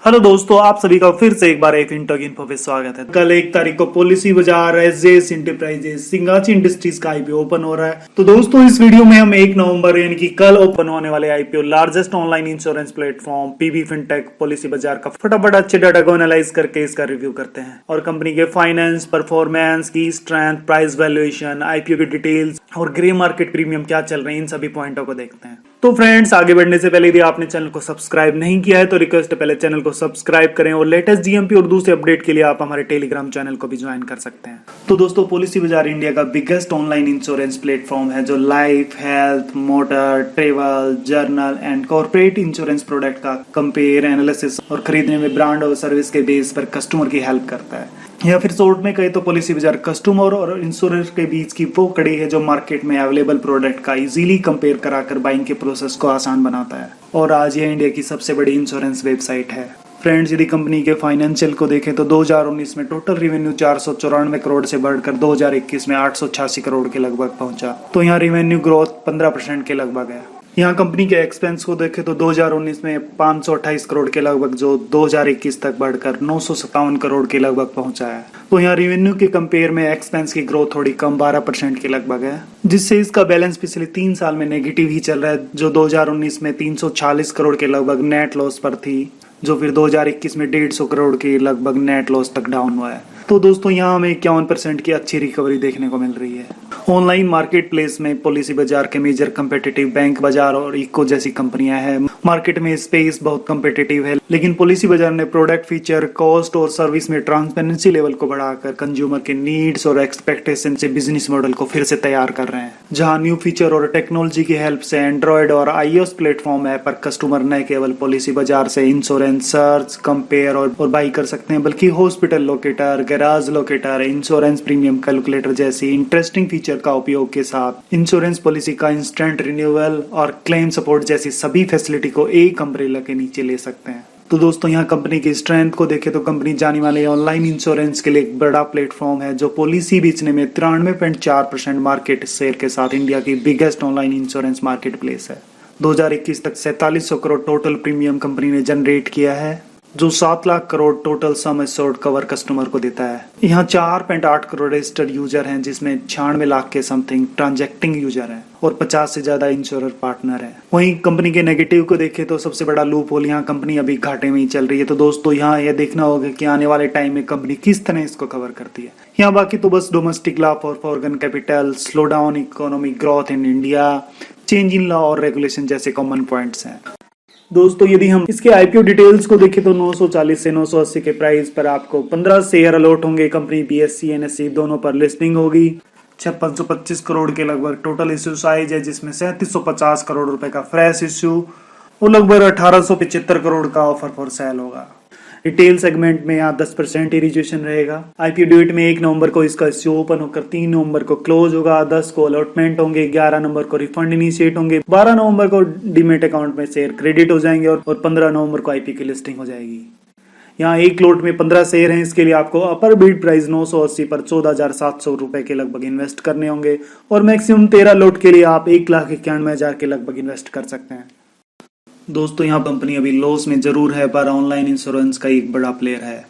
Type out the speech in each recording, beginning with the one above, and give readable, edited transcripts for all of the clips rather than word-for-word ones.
Hello दोस्तों, आप सभी का फिर से एक बार एक फिनटेक इन्फो पे स्वागत है। कल 1 तारीख को पॉलिसी बाजार, एसजेएस इंटरप्राइजेस, सिंगाची इंडस्ट्रीज का आईपीओ ओपन हो रहा है। तो दोस्तों इस वीडियो में हम 1 नवंबर यानी कि कल ओपन होने वाले IPO largest online insurance platform PB Fintech policy Bazaar का फटाफट अच्छे डाटा को एनालाइज करके इसका रिव्यू करते हैं और कंपनी के फाइनेंस, परफॉर्मेंस की स्ट्रेंथ, प्राइस वैल्यूएशन, आईपीओ की डिटेल्स और ग्रे मार्केट प्रीमियम क्या चल रहे हैं, इन सभी पॉइंटों को देखते हैं। तो फ्रेंड्स, आगे बढ़ने से पहले यदि आपने चैनल को सब्सक्राइब नहीं किया है तो रिक्वेस्ट है पहले चैनल को सब्सक्राइब करें और लेटेस्ट जीएमपी और दूसरे अपडेट के लिए आप हमारे टेलीग्राम चैनल को भी ज्वाइन कर सकते हैं। तो दोस्तों, पॉलिसी बाजार इंडिया का बिगेस्ट ऑनलाइन इंश्योरेंस प्लेटफॉर्म है जो life, health, motor, travel, journal and corporate insurance product का कंपेयर, एनालिसिस और खरीदने में ब्रांड और सर्विस के बेस पर कस्टमर की हेल्प करता है। या फिर शॉर्ट में कहे तो पॉलिसी बाजार कस्टमर और इंश्योरेंस के बीच की वो कड़ी है जो मार्केट में अवेलेबल प्रोडक्ट का इजीली कंपेयर कराकर बाइंग के प्रोसेस को आसान बनाता है। और आज ये इंडिया की सबसे बड़ी इंश्योरेंस वेबसाइट है। फ्रेंड्स, यदि कंपनी के फाइनेंशियल को देखें तो 2019 में टोटल रेवेन्यू 494 करोड़ से बढ़कर 2021 में 886 करोड़ के लगभग पहुंचा। तो यहाँ रेवेन्यू ग्रोथ 15% के लगभग है। यहाँ कंपनी के एक्सपेंस को देखें तो 2019 में 528 करोड़ के लगभग जो 2021 तक बढ़कर 957 करोड़ के लगभग पहुंचा है। तो यहाँ रेवेन्यू के कंपेयर में एक्सपेंस की ग्रोथ थोड़ी कम 12% के लगभग है, जिससे इसका बैलेंस पिछले 3 साल में नेगेटिव ही चल रहा है, जो 2019 में 340 करोड़ के लगभग नेट लॉस पर थी, जो फिर 2021 में 150 करोड़ के लगभग नेट लॉस तक डाउन हुआ है। तो दोस्तों, यहाँ हमें 51% की अच्छी रिकवरी देखने को मिल रही है। ऑनलाइन मार्केट प्लेस में पॉलिसी बाजार के मेजर कंपेटिटिव बैंक बाजार और इको जैसी कंपनियां हैं। मार्केट में स्पेस बहुत कंपेटिटिव है, लेकिन पॉलिसी बाजार ने प्रोडक्ट फीचर, कॉस्ट और सर्विस में ट्रांसपेरेंसी लेवल को बढ़ाकर कंज्यूमर के नीड्स और एक्सपेक्टेशन से बिजनेस मॉडल को फिर से तैयार कर रहे हैं, जहां न्यू फीचर और टेक्नोलॉजी की हेल्प से एंड्रॉइड और iOS प्लेटफॉर्म ऐप पर कस्टमर न केवल पॉलिसी बाजार से इंश्योरेंस सर्च, कंपेयर और बाई कर सकते हैं, बल्कि hospital locator, garage locator, insurance premium calculator जैसी इंटरेस्टिंग फीचर का उपयोग के साथ इंश्योरेंस पॉलिसी का इंस्टेंट रिन्यूअल और क्लेम सपोर्ट जैसी सभी फैसिलिटी को एक अम्ब्रेला के नीचे ले सकते हैं। तो दोस्तों, यहाँ कंपनी की स्ट्रेंथ को देखें तो कंपनी जाने वाले ऑनलाइन इंश्योरेंस के लिए एक बड़ा प्लेटफॉर्म है जो पॉलिसी बेचने में 93.4% मार्केट शेयर के साथ इंडिया की biggest online insurance market place है। 2021 तक 4700 करोड़ टोटल प्रीमियम कंपनी ने जनरेट किया है, जो 7 lakh crore total sum assured cover customer को देता है। यहाँ 4.8 करोड़ रजिस्टर्ड यूजर हैं, जिसमें 96 लाख के समथिंग ट्रांजैक्टिंग यूजर हैं और 50 से ज्यादा इंश्योरर पार्टनर हैं। वहीं कंपनी के नेगेटिव को देखें तो सबसे बड़ा लूप होल, यहाँ कंपनी अभी घाटे में ही चल रही है। तो दोस्तों, यहाँ यह देखना होगा कि आने वाले टाइम में कंपनी किस तरह इसको कवर करती है। यहाँ बाकी तो बस domestic law for foreign capital, slow down economic growth in India, change in law और रेगुलेशन जैसे कॉमन पॉइंट्स हैं। दोस्तों, यदि हम इसके आईपीओ डिटेल्स को देखें तो 940 से 980 के प्राइस पर आपको 15 शेयर अलॉट होंगे। कंपनी बीएससी एनएससी दोनों पर लिस्टिंग होगी। 5625 करोड़ के लगभग टोटल इश्यू साइज है, जिसमें 3750 करोड़ रुपए का फ्रेश इश्यू और लगभग 1875 करोड़ का ऑफर फॉर सेल होगा। रिटेल सेगमेंट में यहाँ 10% रिजर्वेशन रहेगा। आईपीओ डेट में 1 नवंबर को इसका इश्यू ओपन होकर 3 नवंबर को क्लोज होगा। 10 को अलॉटमेंट होंगे, 11 नवंबर को रिफंड इनिशिएट होंगे, 12 नवंबर को डीमेट अकाउंट में शेयर क्रेडिट हो जाएंगे और 15 नवंबर को आईपीओ की लिस्टिंग हो जाएगी। यहाँ एक लोट में 15 शेयर हैं। इसके लिए आपको अपर बिड प्राइस 980 पर 14,700 रुपए के लगभग इन्वेस्ट करने होंगे और मैक्सिमम 13 लोट के लिए आप 1,91,000 के लगभग इन्वेस्ट कर सकते हैं। दोस्तों, यहाँ कंपनी अभी लॉस में जरूर है, पर ऑनलाइन इंश्योरेंस का एक बड़ा प्लेयर है।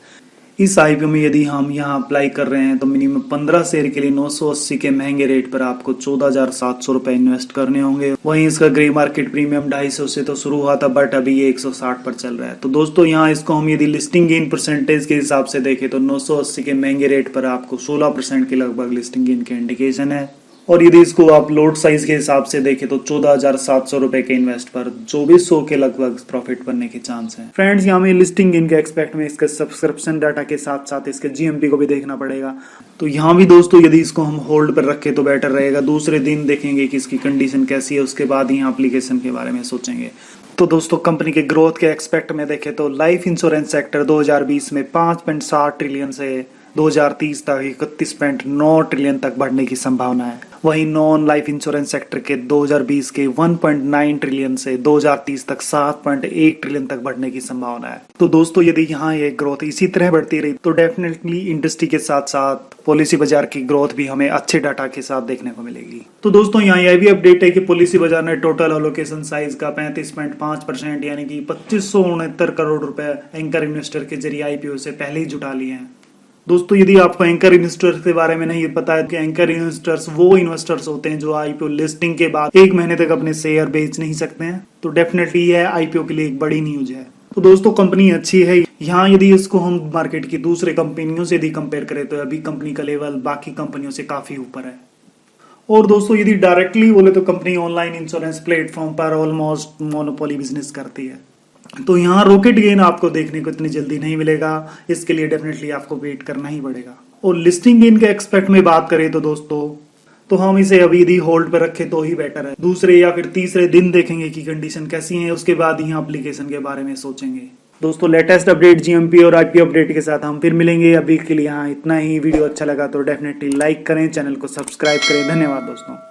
इस आईपीओ में यदि हम यहाँ अप्लाई कर रहे हैं तो मिनिमम 15 शेयर के लिए 980 के महंगे रेट पर आपको 14,700 रुपए इन्वेस्ट करने होंगे। वहीं इसका ग्रे मार्केट प्रीमियम 250 से तो शुरू हुआ था, बट अभी ये 160 पर चल रहा है। तो दोस्तों, यहाँ इसको हम यदि लिस्टिंग गेन परसेंटेज के हिसाब से देखें तो 980 के महंगे रेट पर आपको 16% के लगभग लिस्टिंग गेन के इंडिकेशन है। और यदि इसको आप लोड साइज के हिसाब से देखें तो 14,700 रुपए के इन्वेस्ट पर 2400 के लगभग प्रॉफिट बनने के चांस हैं। फ्रेंड्स, यहाँ में लिस्टिंग इनके एक्सपेक्ट में इसके सब्सक्रिप्शन डाटा के साथ साथ इसके जीएमपी को भी देखना पड़ेगा। तो यहाँ भी दोस्तों, यदि इसको हम होल्ड पर रखें तो बेटर रहेगा। दूसरे दिन देखेंगे कि इसकी कंडीशन कैसी है, उसके बाद यहाँ एप्लीकेशन के बारे में सोचेंगे। तो दोस्तों, कंपनी के ग्रोथ के एक्सपेक्ट में देखें तो लाइफ इंश्योरेंस सेक्टर 2020 में 5.7 ट्रिलियन से 2030 तक 31.9 ट्रिलियन तक बढ़ने की संभावना है। वहीं नॉन लाइफ इंश्योरेंस सेक्टर के 2020 के 1.9 ट्रिलियन से 2030 तक 7.1 ट्रिलियन तक बढ़ने की संभावना है। तो दोस्तों यदि यहाँ ये ग्रोथ इसी तरह बढ़ती रही तो डेफिनेटली इंडस्ट्री के साथ साथ पॉलिसी बाजार की ग्रोथ भी हमें अच्छे डाटा के साथ देखने को मिलेगी। तो दोस्तों यहाँ यह भी अपडेट है कि पॉलिसी बाजार ने टोटल एलोकेशन साइज का 35.5% यानी कि 2569 करोड़ रुपए एंकर इन्वेस्टर के जरिए आईपीओ से पहले ही जुटा लिए हैं। दोस्तों यदि आपको एंकर इन्वेस्टर्स के बारे में नहीं पता है कि एंकर इन्वेस्टर्स वो इन्वेस्टर्स होते हैं जो आईपीओ लिस्टिंग के बाद 1 महीने तक अपने शेयर बेच नहीं सकते हैं, तो डेफिनेटली यह आईपीओ के लिए एक बड़ी न्यूज है। तो दोस्तों कंपनी अच्छी है। यहाँ यदि इसको हम मार्केट की दूसरे कंपनियों से यदि कंपेयर करें तो अभी कंपनी का लेवल बाकी कंपनियों से काफी ऊपर है। और दोस्तों यदि डायरेक्टली बोले तो कंपनी ऑनलाइन इंश्योरेंस प्लेटफॉर्म पर ऑलमोस्ट मोनोपोली बिजनेस करती है। तो यहाँ रॉकेट गेन आपको देखने को इतनी जल्दी नहीं मिलेगा, इसके लिए डेफिनेटली आपको वेट करना ही पड़ेगा। और लिस्टिंग गेन के एक्सपेक्ट में बात करें तो दोस्तों तो हम इसे अभी यदि होल्ड पर रखें तो ही बेटर है। दूसरे या फिर तीसरे दिन देखेंगे कि कंडीशन कैसी है, उसके बाद यहाँ एप्लीकेशन के बारे में सोचेंगे। दोस्तों लेटेस्ट अपडेट जीएमपी और आईपीओ अपडेट के साथ हम फिर मिलेंगे। अभी के लिए यहाँ इतना ही। वीडियो अच्छा लगा तो डेफिनेटली लाइक करें, चैनल को सब्सक्राइब करें। धन्यवाद दोस्तों।